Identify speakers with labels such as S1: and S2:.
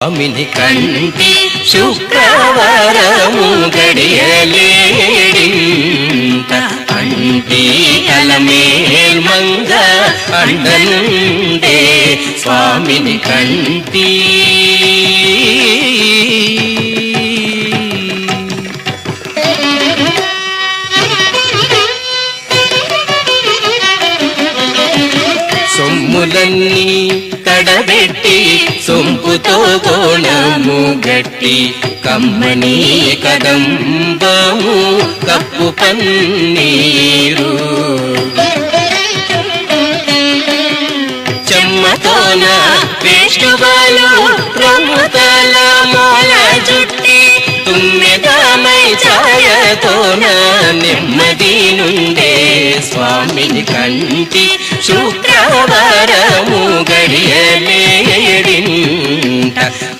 S1: స్వామిని కంటి శుక్రవారము గడియలేడింత అంటి అలమేల్మంగ అండనుండే స్వామిని కంటి సొమ్ములన్నీ కడబెట్టి సొంపుతో కోణము గట్టి కమ్మని కదంబము కప్పు పన్నీరు చెమ్మతోన వేష్టుబాలు రొమ్ముతల మూల జుట్టి తుమ్మెదామై ఛాయతోన నెమ్మది నుండే స్వామిని కంటి శుక్రవారము గడియలే